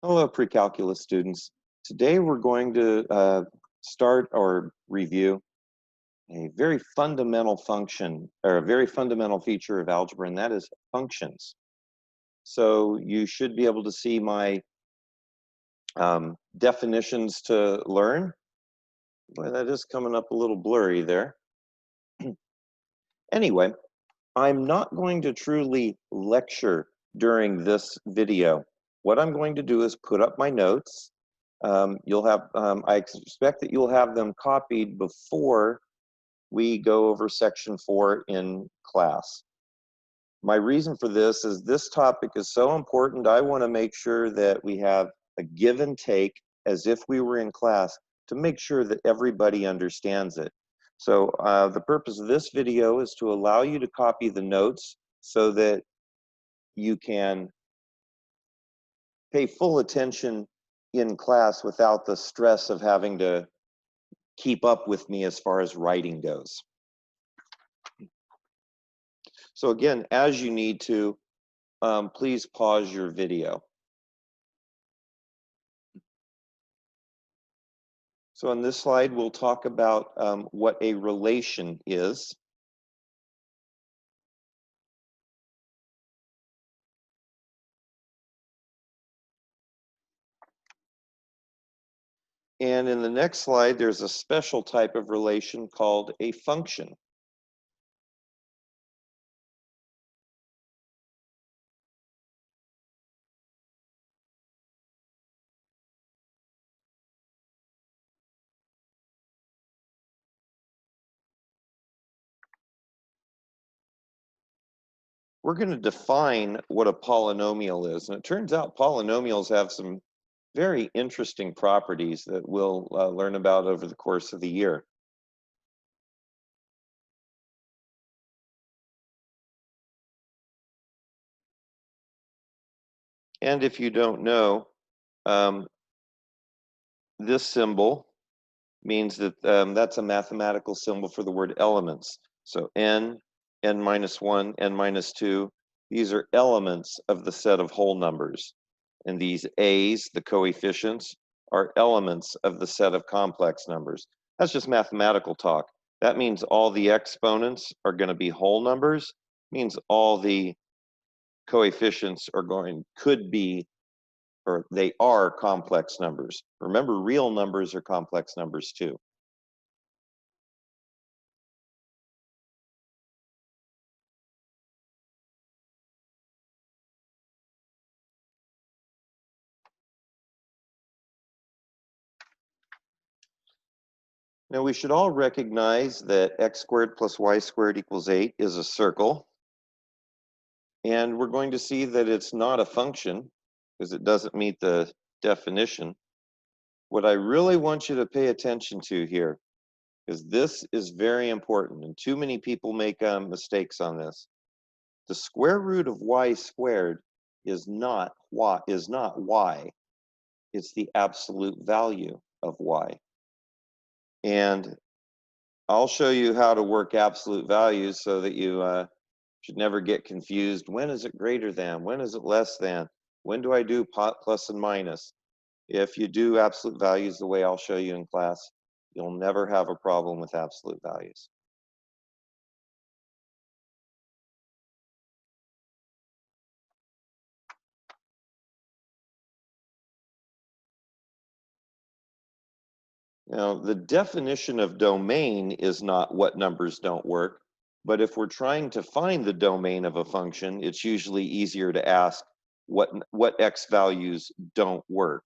Hello, pre-calculus students. Today we're going to start or review a very fundamental function or a very fundamental feature of algebra, and that is functions. So you should be able to see my definitions to learn. Boy, that is coming up a little blurry there. Anyway, I'm not going to truly lecture during this video. What I'm going to do is put up my notes. I expect that you'll have them copied before we go over section 4 in class. My reason for this is this topic is so important. I want to make sure that we have a give and take as if we were in class to make sure that everybody understands it. So the purpose of this video is to allow you to copy the notes so that you can pay full attention in class without the stress of having to keep up with me as far as writing goes. So again, as you need to, please pause your video. So on this slide, we'll talk about what a relation is. And in the next slide, there's a special type of relation called a function. We're going to define what a polynomial is. And it turns out polynomials have some very interesting properties that we'll learn about over the course of the year. And if you don't know, this symbol means that that's a mathematical symbol for the word elements. So n, n minus 1, n minus 2, these are elements of the set of whole numbers. And these a's, the coefficients, are elements of the set of complex numbers. That's just mathematical talk. That means all the exponents are going to be whole numbers, means all the coefficients could be, or they are complex numbers. Remember, real numbers are complex numbers too. Now we should all recognize that x squared plus y squared equals 8 is a circle. And we're going to see that it's not a function because it doesn't meet the definition. What I really want you to pay attention to here is this is very important, and too many people make mistakes on this. The square root of y squared is not y. It's the absolute value of y. And I'll show you how to work absolute values so that you should never get confused. When is it greater than? When is it less than? When do I do plus and minus? If you do absolute values the way I'll show you in class, you'll never have a problem with absolute values. Now, the definition of domain is not what numbers don't work, but if we're trying to find the domain of a function, it's usually easier to ask what x values don't work.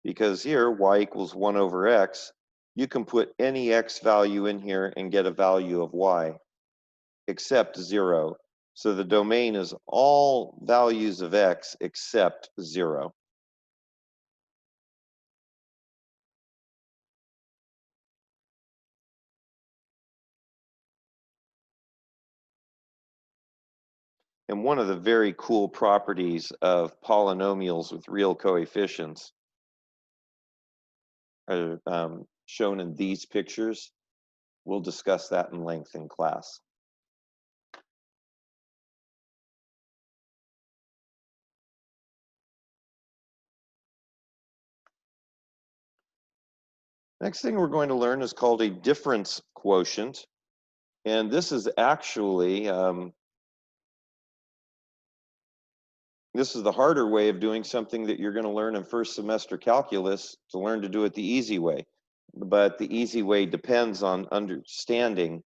Because here, y equals 1 over x, you can put any x value in here and get a value of y, except 0. So the domain is all values of x except 0. And one of the very cool properties of polynomials with real coefficients are shown in these pictures. We'll discuss that in length in class. Next thing we're going to learn is called a difference quotient. And this is actually, this is the harder way of doing something that you're going to learn in first semester calculus, to learn to do it the easy way. But the easy way depends on understanding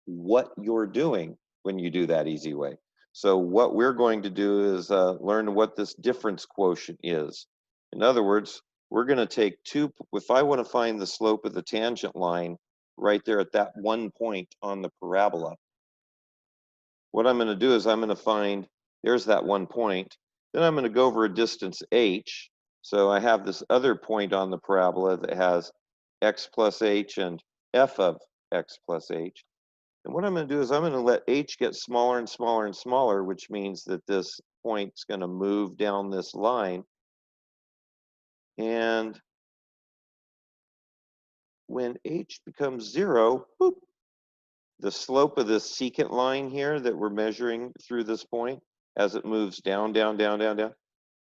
what you're doing when you do that easy way. So what we're going to do is learn what this difference quotient is. In other words, we're going to take two, if I want to find the slope of the tangent line right there at that one point on the parabola, what I'm going to do is I'm going to find, there's that one point, then I'm going to go over a distance h. So I have this other point on the parabola that has x plus h and f of x plus h. And what I'm going to do is I'm going to let h get smaller and smaller and smaller, which means that this point's going to move down this line. And when h becomes 0, boop, the slope of this secant line here that we're measuring through this point, as it moves down, down, down, down, down,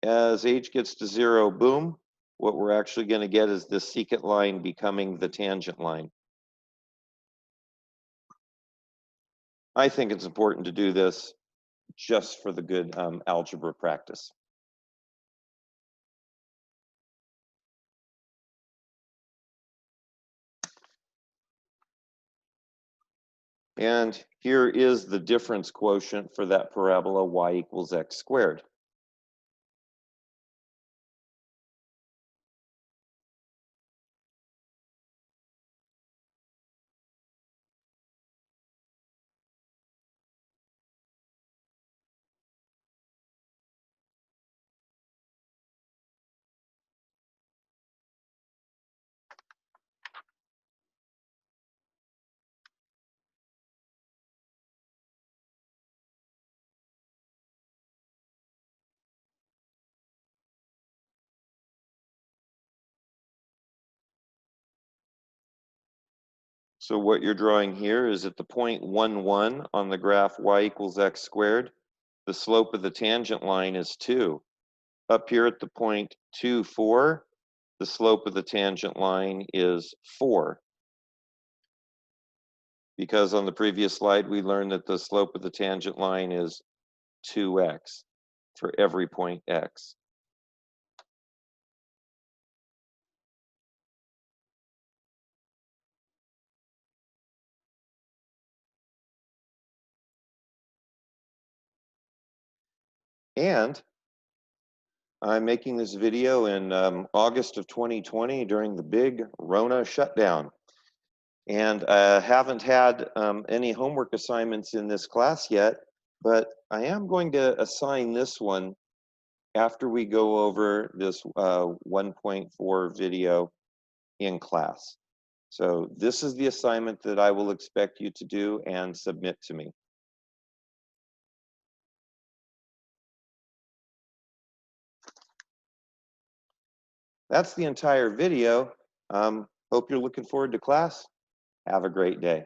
as h gets to 0, boom, what we're actually going to get is this secant line becoming the tangent line. I think it's important to do this just for the good algebra practice. And here is the difference quotient for that parabola y equals x squared. So what you're drawing here is at the point 1, 1 on the graph y equals x squared, the slope of the tangent line is 2. Up here at the point 2, 4, the slope of the tangent line is 4. Because on the previous slide, we learned that the slope of the tangent line is 2x for every point x. And I'm making this video in August of 2020 during the big Rona shutdown. And I haven't had any homework assignments in this class yet, but I am going to assign this one after we go over this 1.4 video in class. So this is the assignment that I will expect you to do and submit to me. That's the entire video. Hope you're looking forward to class. Have a great day.